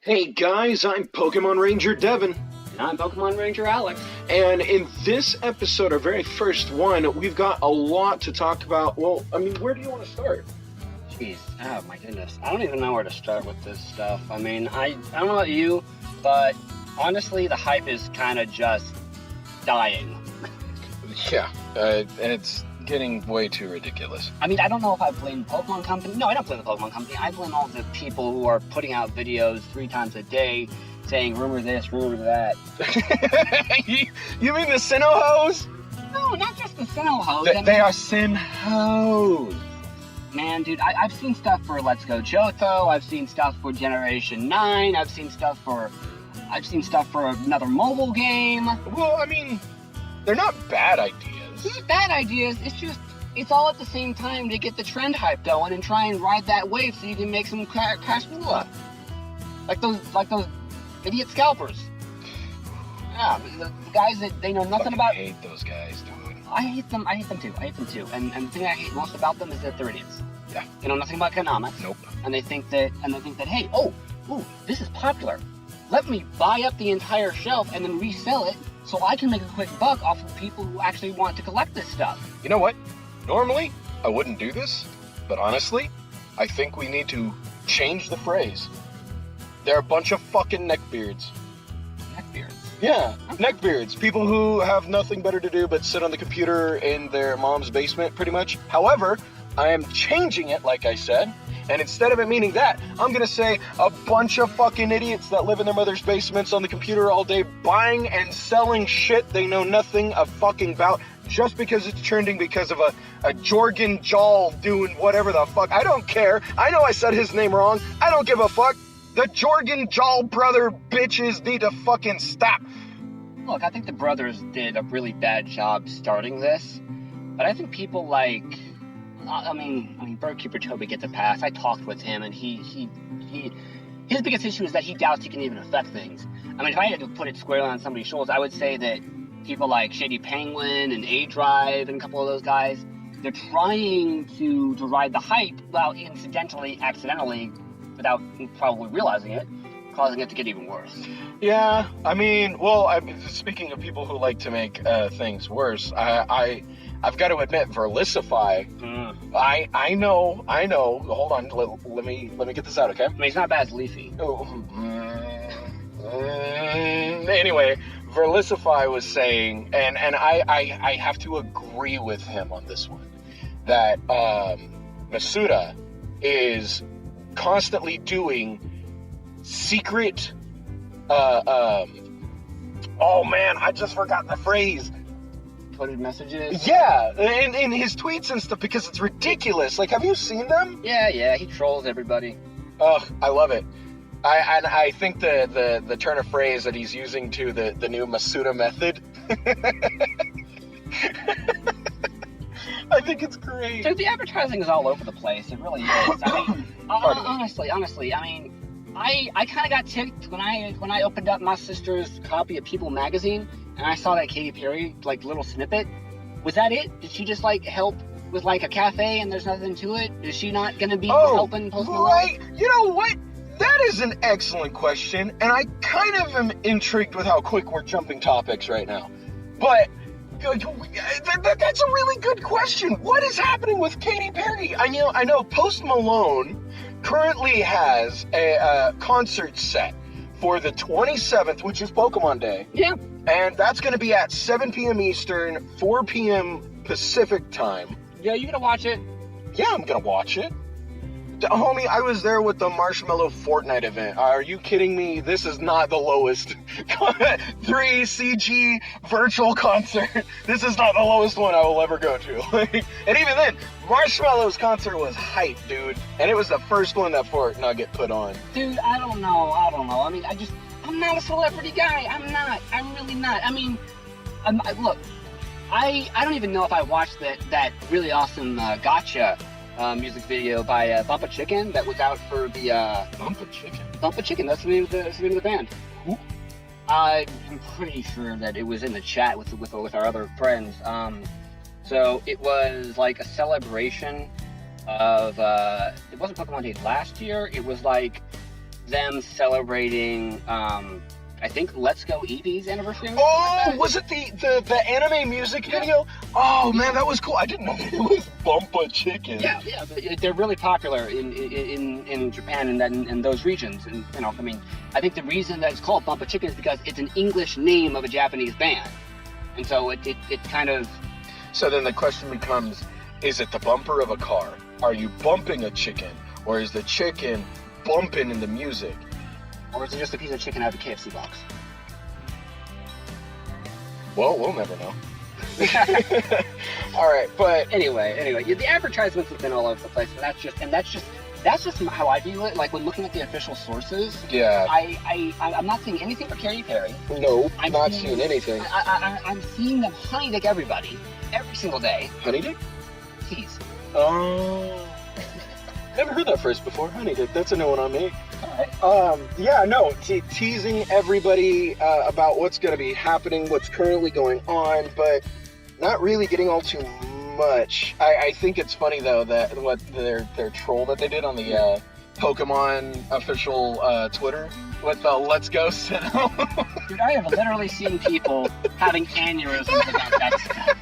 Hey guys, I'm Pokemon Ranger Devin. And I'm Pokemon Ranger Alex. And in this episode, our very first one, we've got a lot to talk about. Well, I mean, where do you want to start? Jeez, oh my goodness. I don't even know where to start with this stuff. I mean, I don't know about you, but honestly, the hype is kind of just dying. Yeah, and it's getting way too ridiculous. I mean, I don't know if I blame the Pokemon Company. No, I don't blame the Pokemon Company. I blame all the people who are putting out videos 3 times a day saying rumor this, rumor that. You mean the Sinnoh-hos? No, not just the Sinnoh-hos. They are Sinnoh-hos. Man, dude, I've seen stuff for Let's Go Johto. I've seen stuff for Generation 9. I've seen stuff for another mobile game. Well, I mean, they're not bad ideas. These are bad ideas. It's all at the same time to get the trend hype going and try and ride that wave so you can make some cash moolah. Like those idiot scalpers. Yeah, the guys that they know nothing about. I hate those guys, dude. I hate them too. And the thing I hate most about them is that they're idiots. Yeah. They know nothing about economics. Nope. And they think that hey, this is popular. Let me buy up the entire shelf and then resell it so I can make a quick buck off of people who actually want to collect this stuff. You know what? Normally, I wouldn't do this, but honestly, I think we need to change the phrase. They're a bunch of fucking neckbeards. Neckbeards? Yeah, neckbeards. People who have nothing better to do but sit on the computer in their mom's basement, pretty much. However, I am changing it, like I said, and instead of it meaning that, I'm gonna say a bunch of fucking idiots that live in their mother's basements on the computer all day buying and selling shit they know nothing of fucking about just because it's trending because of a Jorgen Jal doing whatever the fuck. I don't care. I know I said his name wrong. I don't give a fuck. The Jorgen Jal brother bitches need to fucking stop. Look, I think the brothers did a really bad job starting this, but I think people like, I mean, Birdkeeper Toby gets a pass. I talked with him, and his biggest issue is that he doubts he can even affect things. I mean, if I had to put it squarely on somebody's shoulders, I would say that people like Shady Penguin and A-Drive and a couple of those guys, they're trying to ride the hype, well, incidentally, accidentally, without probably realizing it, causing it to get even worse. Yeah, I mean, well, speaking of people who like to make things worse, I've got to admit, Verlicify. I know. Hold on, let me get this out, okay? I mean, he's not bad as Leafy. Anyway, Verlicify was saying, and I have to agree with him on this one, that Masuda is constantly doing secret, oh man, I just forgot the phrase. Coded messages? Yeah, in his tweets and stuff, because it's ridiculous. Like, have you seen them? Yeah, he trolls everybody. Oh, I love it. I think the turn of phrase that he's using to the new Masuda method, I think it's great. Dude, the advertising is all over the place. It really is. I mean, honestly, I mean, I kind of got ticked when I opened up my sister's copy of People magazine and I saw that Katy Perry like little snippet. Was that it? Did she just like help with like a cafe and there's nothing to it? Is she not gonna be helping Post Malone? Right. You know what? That is an excellent question, and I kind of am intrigued with how quick we're jumping topics right now. But that's a really good question. What is happening with Katy Perry? I know Post Malone currently has a concert set for the 27th, which is Pokemon Day. Yeah. And that's going to be at 7 p.m. Eastern, 4 p.m. Pacific time. Yeah, you gonna watch it? Yeah, I'm going to watch it. Homie, I was there with the Marshmallow Fortnite event. Are you kidding me? This is not the lowest 3CG virtual concert. This is not the lowest one I will ever go to. And even then, Marshmallow's concert was hype, dude. And it was the first one that Fort Nugget put on. Dude, I don't know. I mean, I'm not a celebrity guy. I'm really not. I mean, look, I don't even know if I watched that really awesome Gotcha music video by Bumpa Chicken that was out for the Bumpa Chicken? Bumpa Chicken, that's the name of the band. Who? I'm pretty sure that it was in the chat with our other friends. So it was like a celebration of it wasn't Pokemon Day last year, it was like them celebrating, I think Let's Go Eevee's anniversary. Oh, was it the anime music video? Oh man, that was cool. I didn't know it was Bumpa Chicken. Yeah, but they're really popular in Japan and in those regions. And you know, I mean, I think the reason that it's called Bumpa Chicken is because it's an English name of a Japanese band, and so it kind of. So then the question becomes: is it the bumper of a car? Are you bumping a chicken, or is the chicken bumping in the music? Or is it just a piece of chicken out of a KFC box? Well, we'll never know. All right, but anyway, the advertisements have been all over the place, and that's just how I view it. Like when looking at the official sources, yeah, I'm not seeing anything for Katy Perry. No, I'm not seeing anything. I'm seeing them honey dick everybody every single day. Honey dick? Tease. Oh, never heard that phrase before. Honey dick. That's a new one on me. All right. Teasing everybody about what's going to be happening, what's currently going on, but not really getting all too much. I think it's funny though that what their troll that they did on the Pokemon official Twitter with the "Let's Go Sinnoh." Dude, I have literally seen people having aneurysms about that stuff.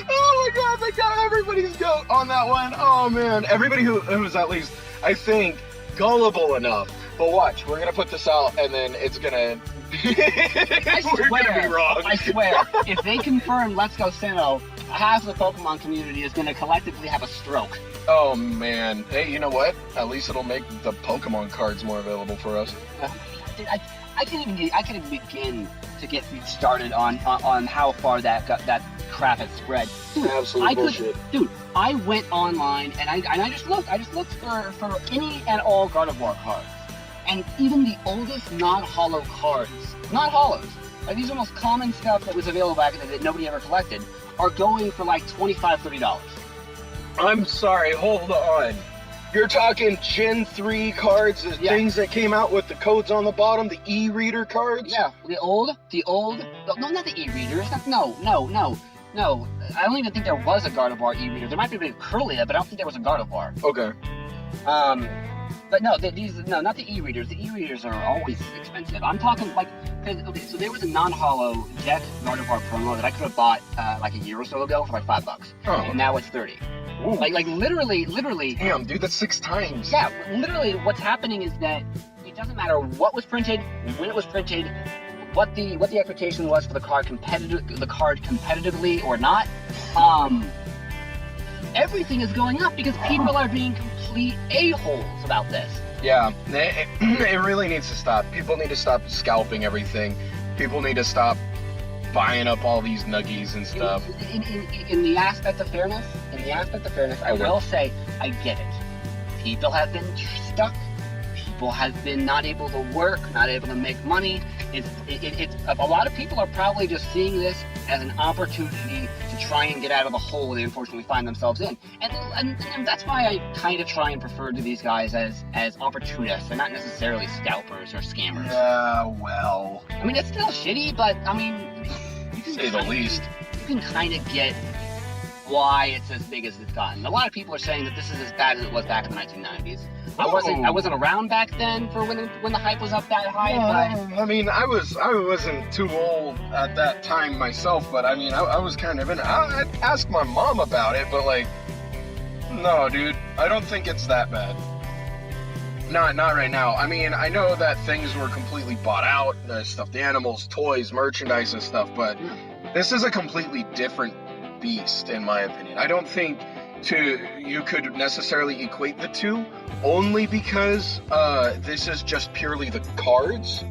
Oh my God, they got everybody's goat on that one. Oh man, everybody who's at least, I think, gullible enough. But watch, we're gonna put this out, and then it's gonna. We're gonna be wrong. I swear, if they confirm Let's Go Sinnoh, half the Pokemon community is gonna collectively have a stroke. Oh man, hey, you know what? At least it'll make the Pokemon cards more available for us. Dude, I can't even begin to get started on how far that crap has spread. Dude, Absolute bullshit. I went online and I just looked. I just looked for any and all Gardevoir cards. And even the oldest non-holo cards, not holos, like these are most common stuff that was available back in the day that nobody ever collected, are going for like $25, $30. I'm sorry, hold on. You're talking Gen 3 cards, the things that came out with the codes on the bottom, the e-reader cards? Yeah, the old, no, not the e-readers, no. I don't even think there was a Gardevoir e-reader. There might be a Curlia, but I don't think there was a Gardevoir. Okay. But no, not the e-readers. The e-readers are always expensive. I'm talking like, so there was a non-holo deck Gardevoir promo that I could have bought like a year or so ago for like $5, and now it's $30. Ooh. Like literally. Damn, dude, that's 6 times. Yeah, literally, what's happening is that it doesn't matter what was printed, when it was printed, what the expectation was for the card competitively or not. Everything is going up because people are being complete a-holes about this. Yeah, it really needs to stop. People need to stop scalping everything. People need to stop buying up all these nuggies and stuff. In the aspect of fairness, I will say I get it. People have been stuck. People have been not able to work, not able to make money. It's a lot of people are probably just seeing this as an opportunity to try and get out of the hole they unfortunately find themselves in. And that's why I kind of try and refer to these guys as opportunists. They're not necessarily scalpers or scammers. Yeah, well. I mean, it's still shitty, but I mean, you can say the least. You can kind of get why it's as big as it's gotten. A lot of people are saying that this is as bad as it was back in the 1990s. I wasn't around back then for when the hype was up that high. But I mean, I wasn't too old at that time myself, but I mean, I was kind of in. I'd ask my mom about it, but like, no, dude, I don't think it's that bad. Not right now. I mean, I know that things were completely bought out, stuffed animals, toys, merchandise, and stuff, but this is a completely different beast, in my opinion. I don't think you could necessarily equate the two, only because this is just purely the cards,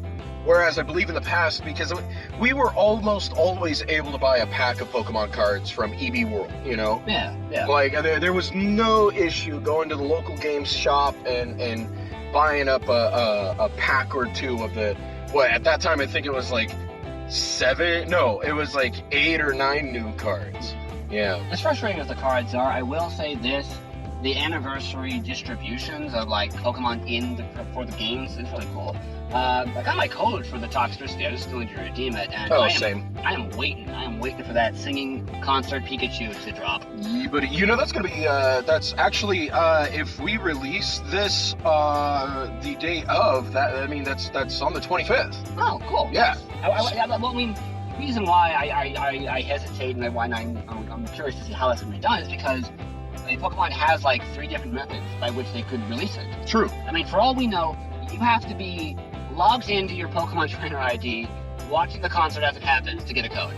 whereas I believe in the past, because we were almost always able to buy a pack of Pokemon cards from EB World, you know? Yeah. Like, there was no issue going to the local games shop and buying up a pack or two of the, at that time I think it was like 8 or 9 new cards. Yeah. As frustrating as the cards are, I will say this. the anniversary distributions of like Pokemon for the games is really cool. I got my code for the Toxtricity. I just still need to redeem it. And Same. I am waiting for that singing concert Pikachu to drop. Yeah, but you know that's gonna be that's actually if we release this the day of that, I mean that's on the 25th. Oh, cool. Yeah. I mean, the reason why I hesitate and why I'm curious to see how that's gonna be done is because Pokemon has like 3 different methods by which they could release it. True. I mean, for all we know, you have to be logged into your Pokemon Trainer ID, watching the concert as it happens to get a code,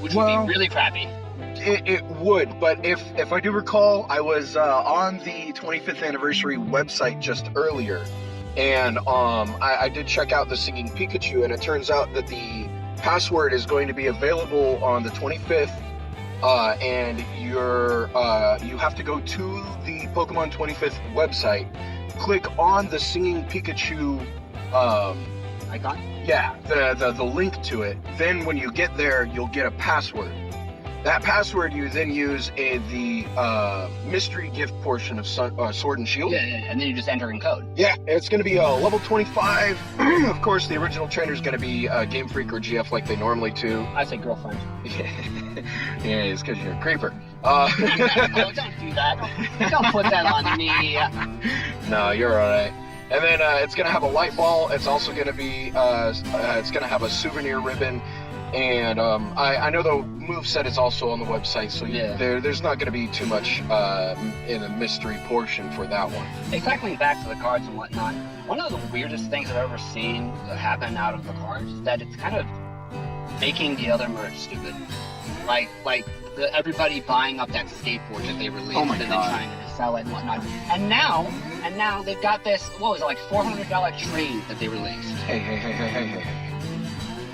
which would be really crappy. It would, but if I do recall, I was on the 25th anniversary website just earlier, and I did check out the Singing Pikachu, and it turns out that the password is going to be available on the 25th, and you have to go to the Pokemon 25th website, click on the Singing Pikachu Icon? Yeah, the link to it. Then when you get there, you'll get a password. That password you then use in the mystery gift portion of Sword and Shield. Yeah, and then you just enter in code. Yeah, it's going to be level 25. Of course, the original trainer's going to be Game Freak or GF like they normally do. I say girlfriend. Yeah, it's because you're a creeper. Oh, don't do that. Don't put that on me. No, you're alright. And then it's going to have a light ball. It's also going to be, it's going to have a souvenir ribbon. And I know the moveset is also on the website, so there's not going to be too much in the mystery portion for that one. Cycling back to the cards and whatnot, one of the weirdest things I've ever seen happen out of the cards is that it's kind of making the other merch stupid. Like everybody buying up that skateboard that they released and then trying to sell it and whatnot. And now they've got this, what was it, like $400 train that they released. Hey.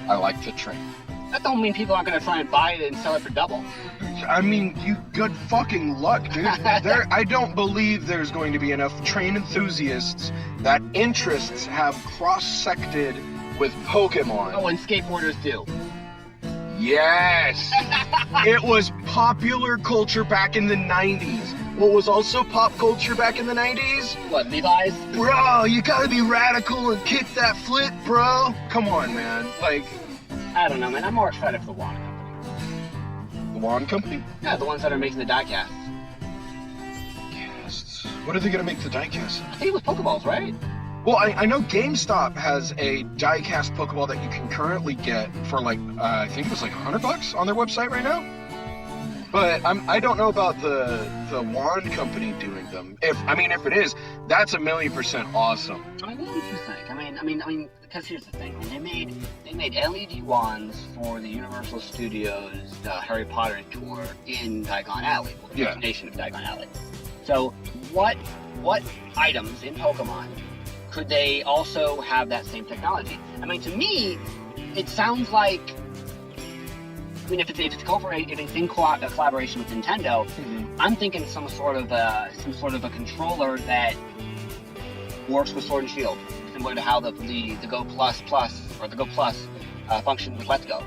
I like the train. That don't mean people aren't going to try and buy it and sell it for double. I mean, you good fucking luck, dude. I don't believe there's going to be enough train enthusiasts that interests have cross-sected with Pokemon. Oh, and skateboarders do. Yes! It was popular culture back in the 90s. What was also pop culture back in the 90s? What, Levi's? Bro, you gotta be radical and kick that flip, bro. Come on, man. Like... I don't know, man. I'm more excited for the Wand Company. The Wand Company? Yeah, the ones that are making the die-casts. Casts? What are they gonna make the die-casts? I think it was Pokeballs, right? Well, I know GameStop has a die-cast Pokeball that you can currently get for like, I think it was like $100 on their website right now. But I don't know about the Wand Company doing them. If it is, that's 1,000,000% awesome. I mean, what would you think? I mean, because here's the thing: they made LED wands for the Universal Studios Harry Potter tour in Diagon Alley, the destination of Diagon Alley. So, what items in Pokemon could they also have that same technology? I mean, to me, it sounds like. I mean, if it's in collaboration with Nintendo, I'm thinking some sort of a controller that works with Sword and Shield, similar to how the Go Plus or the Go Plus functioned with Let's Go.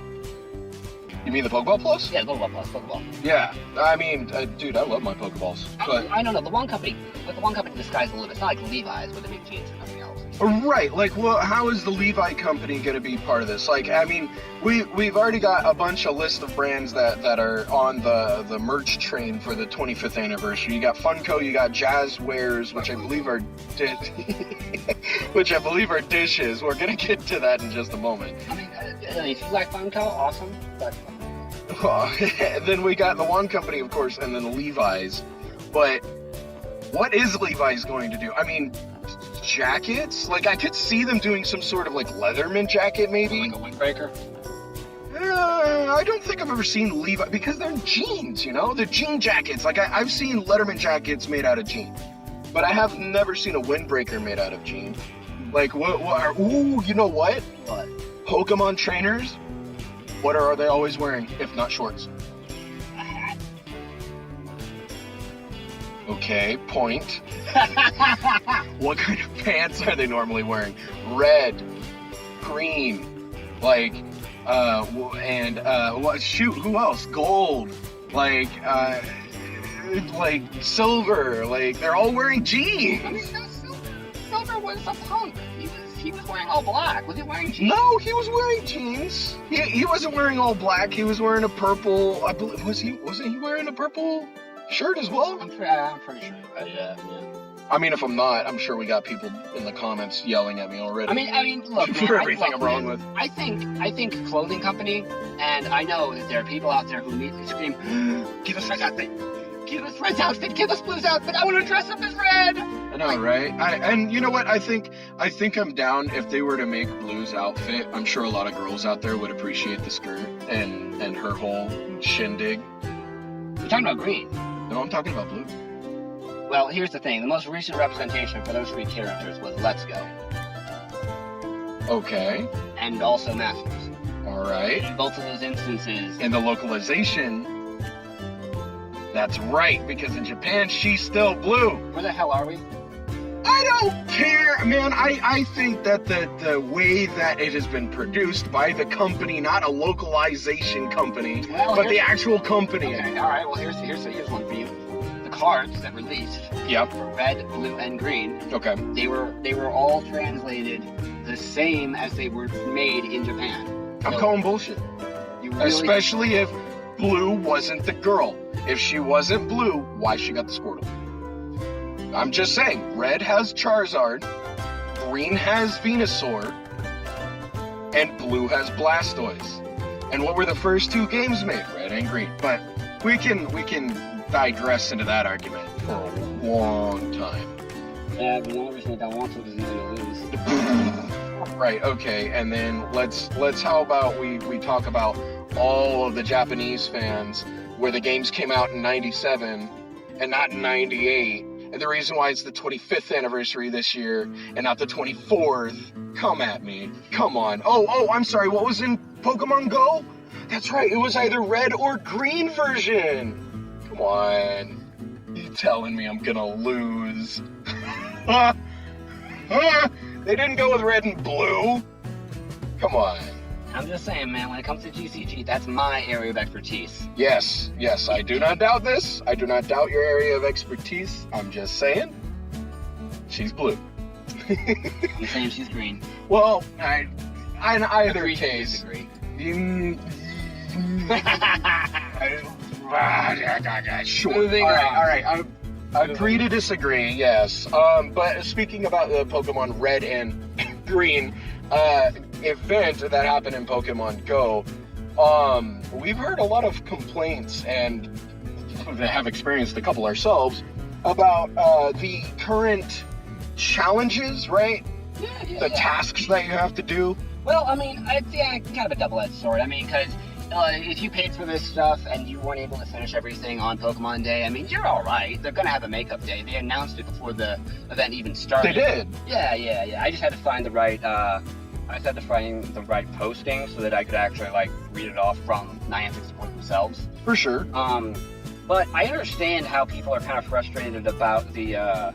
You mean the Pokeball Plus? Yeah, the Pokeball. Yeah, I mean, dude, I love my Pokeballs. But I don't know. The one company, the sky's the limit. It's not like Levi's where they make jeans and nothing else. Right, like, well, how is the Levi company going to be part of this? Like, I mean, we've already got a bunch of list of brands that are on the merch train for the 25th anniversary. You got Funko, you got Jazzwares, which I believe are dishes. We're going to get to that in just a moment. I mean, if you like Funko, awesome, but... Then we got the Wand Company, of course, and then Levi's. But what is Levi's going to do? I mean, jackets? Like, I could see them doing some sort of, like, Leatherman jacket, maybe? Like a windbreaker? I don't think I've ever seen Levi, because they're jeans, you know? They're jean jackets. Like, I've seen Letterman jackets made out of jean. But I have never seen a windbreaker made out of jean. Like, ooh, you know what? What? Pokemon trainers? What are they always wearing, if not shorts? Okay, point. What kind of pants are they normally wearing? Red, green, like, shoot, who else? Gold, like, like silver. Like they're all wearing jeans. I mean, Silver was a punk. He was wearing all black. Was he wearing jeans? No, he was wearing jeans. He wasn't wearing all black. He was wearing a purple. I believe wasn't he wearing a purple shirt as well? I'm pretty sure. Yeah. I mean, if I'm not, I'm sure we got people in the comments yelling at me already. I mean, look, man, for everything I'm wrong with. I think clothing company, and I know that there are people out there who immediately scream, "Give us Red's outfit! Give us Red's outfit! Give us Blue's outfit! I want to dress up as Red!" I know, right? And you know what? I think I'm down if they were to make Blue's outfit. I'm sure a lot of girls out there would appreciate the skirt and her whole shindig. You're talking about green. No, I'm talking about Blue. Well, here's the thing. The most recent representation for those three characters was Let's Go. Okay. And also Masters. All right. In both of those instances. In the localization, that's right, because in Japan, she's still Blue. Where the hell are we? I don't care, man. I think that the way that it has been produced by the company, not a localization company, but the actual company. Okay, all right. Well, here's one for you. The cards that released. Yep. For Red, Blue, and Green. Okay. They were all translated the same as they were made in Japan. I'm calling bullshit. Really... Especially if Blue wasn't the girl. If she wasn't Blue, why she got the Squirtle? I'm just saying, Red has Charizard, Green has Venusaur, and Blue has Blastoise. And what were the first two games made? Red and Green. But we can digress into that argument for a long time. Yeah, but the only reason I don't want to is he's gonna lose. Right, okay, and then let's how about we talk about all of the Japanese fans where the games came out in 97 and not in 98. And the reason why it's the 25th anniversary this year and not the 24th, come at me. Come on. Oh, I'm sorry. What was in Pokemon Go? That's right. It was either red or green version. Come on. You telling me I'm gonna lose? They didn't go with red and blue. Come on. I'm just saying, man, when it comes to GCG, that's my area of expertise. Yes, I do not doubt this. I do not doubt your area of expertise. I'm just saying, she's blue. I'm saying she's green. Well, in either case. Sure. All right. I agree to disagree, yes. But speaking about the Pokemon Red and Green, event that happened in Pokemon Go, we've heard a lot of complaints and have experienced a couple ourselves about the current challenges, right? Yeah. The tasks that you have to do. Well, I mean, it's kind of a double-edged sword. I mean, because if you paid for this stuff and you weren't able to finish everything on Pokemon Day, I mean, you're all right. They're going to have a makeup day. They announced it before the event even started. They did? Yeah. I just had to find the right... posting so that I could actually read it off from Niantic support themselves. For sure. But I understand how people are kind of frustrated about the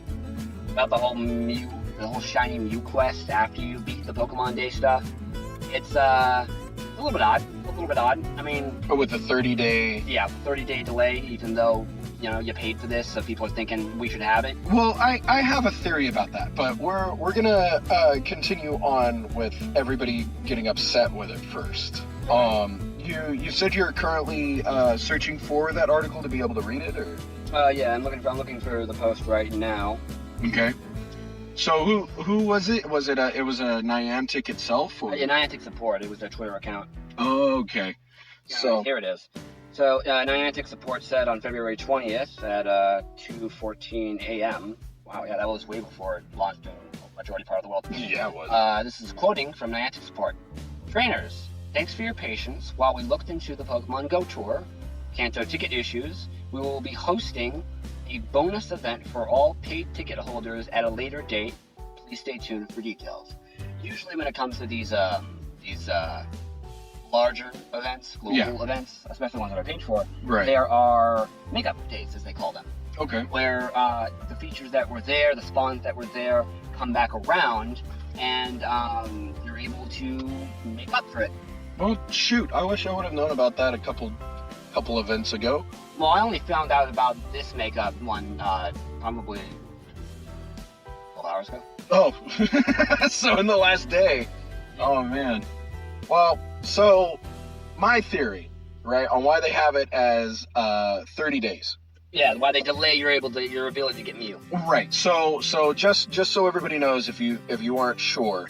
whole shiny Mew quest after you beat the Pokemon Day stuff. It's a little bit odd. I mean, with the 30-day. Yeah, 30-day delay, even though you paid for this, so people are thinking we should have it. Well, I have a theory about that, but we're gonna continue on with everybody getting upset with it first. You said you're currently searching for that article to be able to read it, or? Yeah, I'm looking for the post right now. Okay. So who was it? Was it a Niantic itself? Or? Yeah, Niantic support. It was their Twitter account. Oh, okay. Yeah, so here it is. So Niantic support said on February 20th at 2:14 a.m. Wow, yeah, that was way before it launched in the majority part of the world. Yeah, it was. This is quoting from Niantic support. Trainers, thanks for your patience while we looked into the Pokemon Go Tour, Kanto ticket issues. We will be hosting a bonus event for all paid ticket holders at a later date. Please stay tuned for details. Usually when it comes to these larger events, global events, especially ones that are paid for, there are makeup days, as they call them. Okay. Where the features that were there, the spawns that were there, come back around, and you're able to make up for it. Well, shoot, I wish I would have known about that a couple events ago. Well, I only found out about this makeup one probably 12 hours ago. Oh, so in the last day. Oh man. Well, so my theory, right, on why they have it as 30 days. Yeah, why they delay your ability to get meal. Right. So just so everybody knows, if you aren't sure,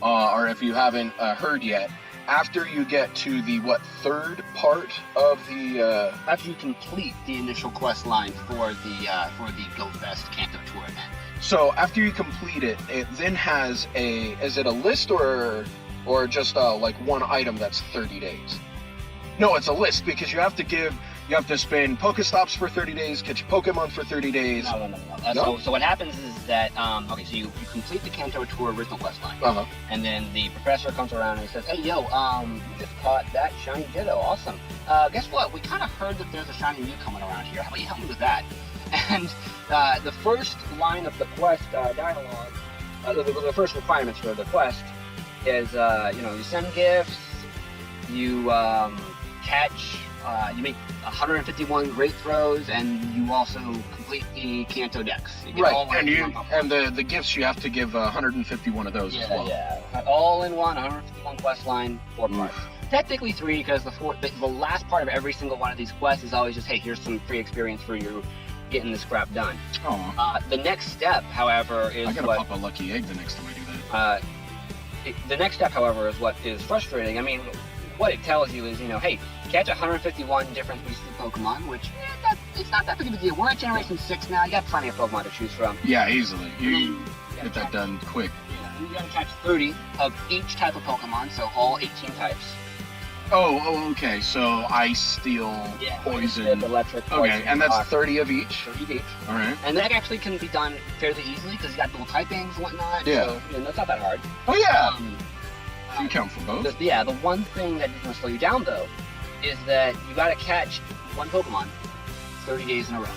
or if you haven't heard yet, after you get to the third part of the After you complete the initial quest line for the Go Fest Kanto Tour event. So after you complete it, it then has is it a list or just like one item that's 30 days? No, it's a list because you have to spin Pokestops for 30 days, catch a Pokemon for 30 days. No. So what happens is that, okay, so you complete the Kanto Tour original quest line. Uh-huh. And then the professor comes around and he says, hey, yo, you just caught that shiny Ditto. Awesome. Guess what? We kind of heard that there's a shiny Mew coming around here. How about you help me with that? And the first line of the quest dialogue, the first requirements for the quest is, you send gifts, you catch, you make 151 great throws, and you also complete the Kanto Dex. Right, and the gifts, you have to give 151 of those as well. Yeah, all in one, 151 quest line, 4 parts. Technically 3, because the last part of every single one of these quests is always just, hey, here's some free experience for you getting this crap done. Oh. The next step, however, is I gotta pop a lucky egg the next time I do that. The next step, however, is what is frustrating. I mean, what it tells you is, hey, catch 151 different boosted Pokemon, which, it's not that big of a deal. We're at Generation 6 now. You got plenty of Pokemon to choose from. Yeah, easily. You get that done quick. Yeah, and you gotta catch 30 of each type of Pokemon, so all 18 types. Oh, okay. So ice, steel, poison. Electric, poison, okay, and that's 30 of each. 30 of each. All right. And that actually can be done fairly easily because you got dual typings and whatnot. Yeah. So, that's not that hard. Oh yeah. You count for both. The one thing that is going to slow you down though is that you got to catch one Pokemon 30 days in a row.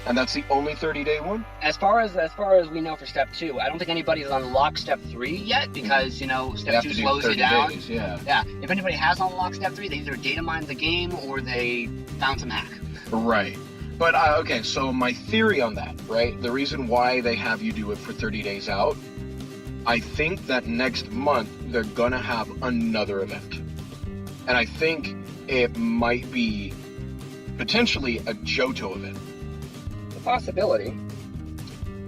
And that's the only 30-day one? As far as we know for step 2, I don't think anybody's unlocked step 3 yet because, step 2 slows you down. Days, yeah. Yeah. If anybody has unlocked step 3, they either data mined the game or they found some hack. Right. But, okay, so my theory on that, right? The reason why they have you do it for 30 days out, I think that next month they're gonna have another event. And I think it might be potentially a Johto event. Possibility.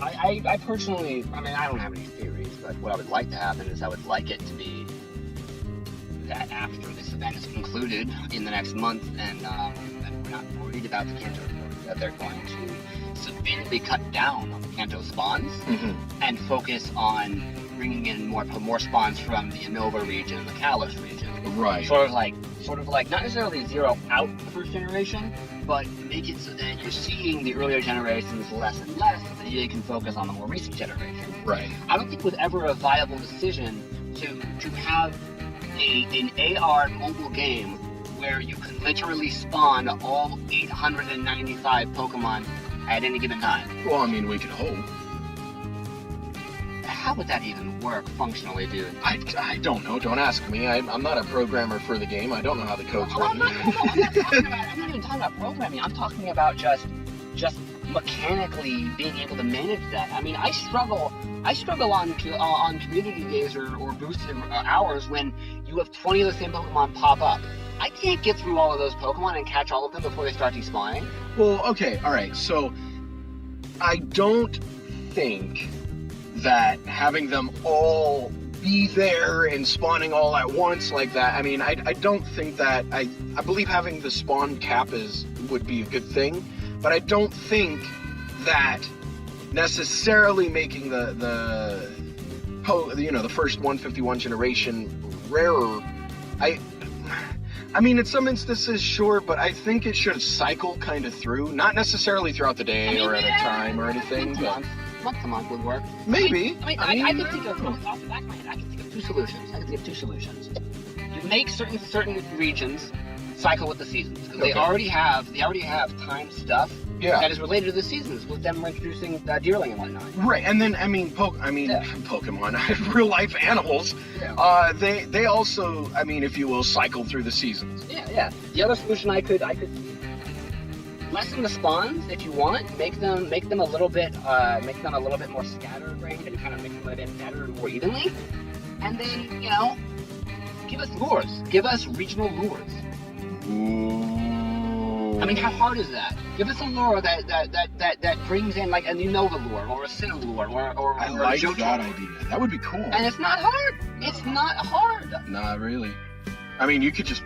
I personally, I don't have any theories, but what I would like to happen is I would like it to be that after this event is concluded in the next month, and we're not worried about the Kanto, that they're going to severely cut down on the Kanto spawns and focus on bringing in more spawns from the Unova region and the Kalos region. Right. Sort of like not necessarily zero out the first generation, but make it so that you're seeing the earlier generations less and less, so that you can focus on the more recent generation. Right. I don't think it was ever a viable decision to have an AR mobile game where you can literally spawn all 895 Pokemon at any given time. Well, we could hope. How would that even work functionally, dude? I don't know. Don't ask me. I'm not a programmer for the game. I don't know how the code's written. I'm not even talking about programming. I'm talking about just mechanically being able to manage that. I struggle on community days or boosted hours when you have 20 of the same Pokemon pop up. I can't get through all of those Pokemon and catch all of them before they start despawning. Well, okay, all right. So I don't think that having them all be there and spawning all at once like that, I don't think that, I believe having the spawn cap would be a good thing, but I don't think that necessarily making the first 151 generation rarer, in some instances, sure, but I think it should cycle kind of through, not necessarily throughout the day or at a time or anything, but month to month would work. Maybe. I could think of, off the back of my head, I could think of two solutions. You make certain regions cycle with the seasons because they already have time stuff that is related to the seasons with them introducing Deerling and whatnot. Right, and then Pokemon, real life animals. Yeah. They also, if you will, cycle through the seasons. Yeah. The other solution I could lessen the spawns if you want. Make them a little bit more scattered, right, and kind of make them a bit better and more evenly. And then, you know, give us lures. Give us regional lures. Ooh. I mean, how hard is that? Give us a lure that brings in like a Unova lure or a Sinnoh lure or I or like a Johto that lure. idea. That would be cool. And it's not hard. It's not hard. Not really. I mean, you could just...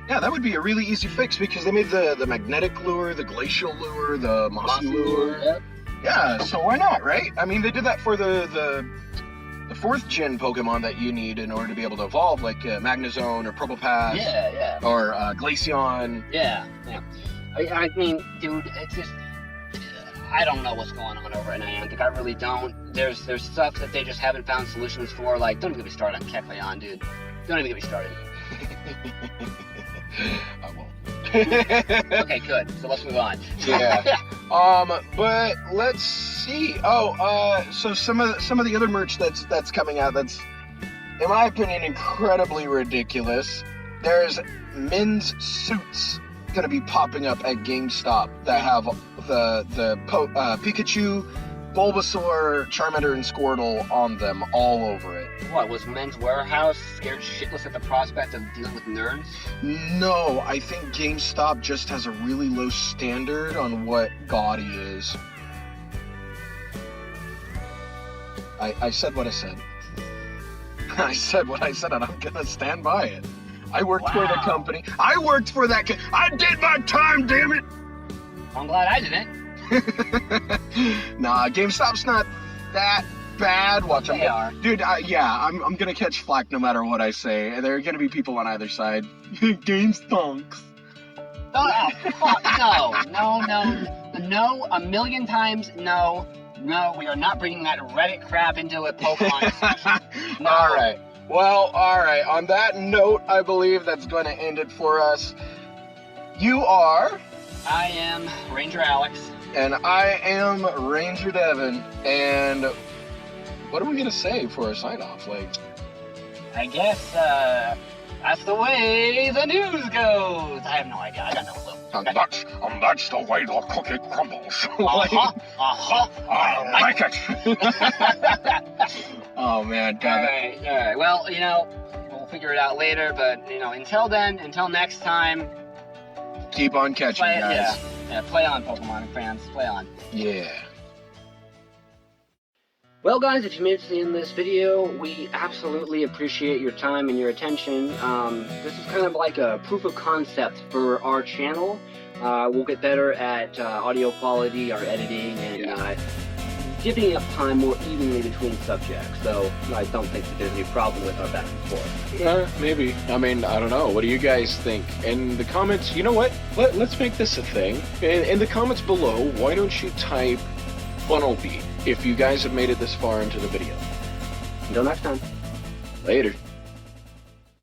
Yeah, that would be a really easy fix because they made the magnetic lure, the glacial lure, the mossy lure. Yep. Yeah, so why not, right? I mean, they did that for the 4th gen Pokemon that you need in order to be able to evolve, like Magnezone or Probopass. Yeah. Or Glaceon. Yeah. I mean, dude, it's just... I don't know what's going on over at Niantic. I really don't. There's stuff that they just haven't found solutions for. Like, don't even get me started on Kecleon, dude. Don't even get me started. I won't. Okay, good. So let's move on. Yeah. But let's see. So some of the other merch that's coming out that's, in my opinion, incredibly ridiculous. There's men's suits gonna be popping up at GameStop that have the Pikachu, Bulbasaur, Charmander, and Squirtle on them all over it. What, was Men's Warehouse scared shitless at the prospect of dealing with nerds? No, I think GameStop just has a really low standard on what gaudy is. I said what I said. I said what I said, and I'm gonna stand by it. I worked for the company. I worked for that. I did my time, damn it! I'm glad I didn't. Nah, GameStop's not that bad. Watch They are. Dude, I'm gonna catch flack no matter what I say. There are gonna be people on either side. Game stonks. Oh, fuck, no, a million times no. No, we are not bringing that Reddit crap into a Pokemon discussion. No. Alright. Well, alright. On that note, I believe that's going to end it for us. You are... I am Ranger Alex. And I am Ranger Devin. And what are we going to say for a sign-off? Like, I guess, that's the way the news goes. I have no idea. I got no clue. and that's the way the cookie crumbles. I like it. Oh, man, damn it. All right. Well, you know, we'll figure it out later, but, you know, until next time, Keep on catching, guys. Yeah, play on, Pokemon fans. Play on. Yeah. Well, guys, if you made it to the end of this video, we absolutely appreciate your time and your attention. This is kind of like a proof of concept for our channel. We'll get better at audio quality, our editing, and giving up time more evenly between subjects. So I don't think that there's any problem with our back and forth. Maybe. I mean, I don't know. What do you guys think? In the comments, you know what? Let's make this a thing. In the comments below, why don't you type Funnelby if you guys have made it this far into the video. Until next time. Later.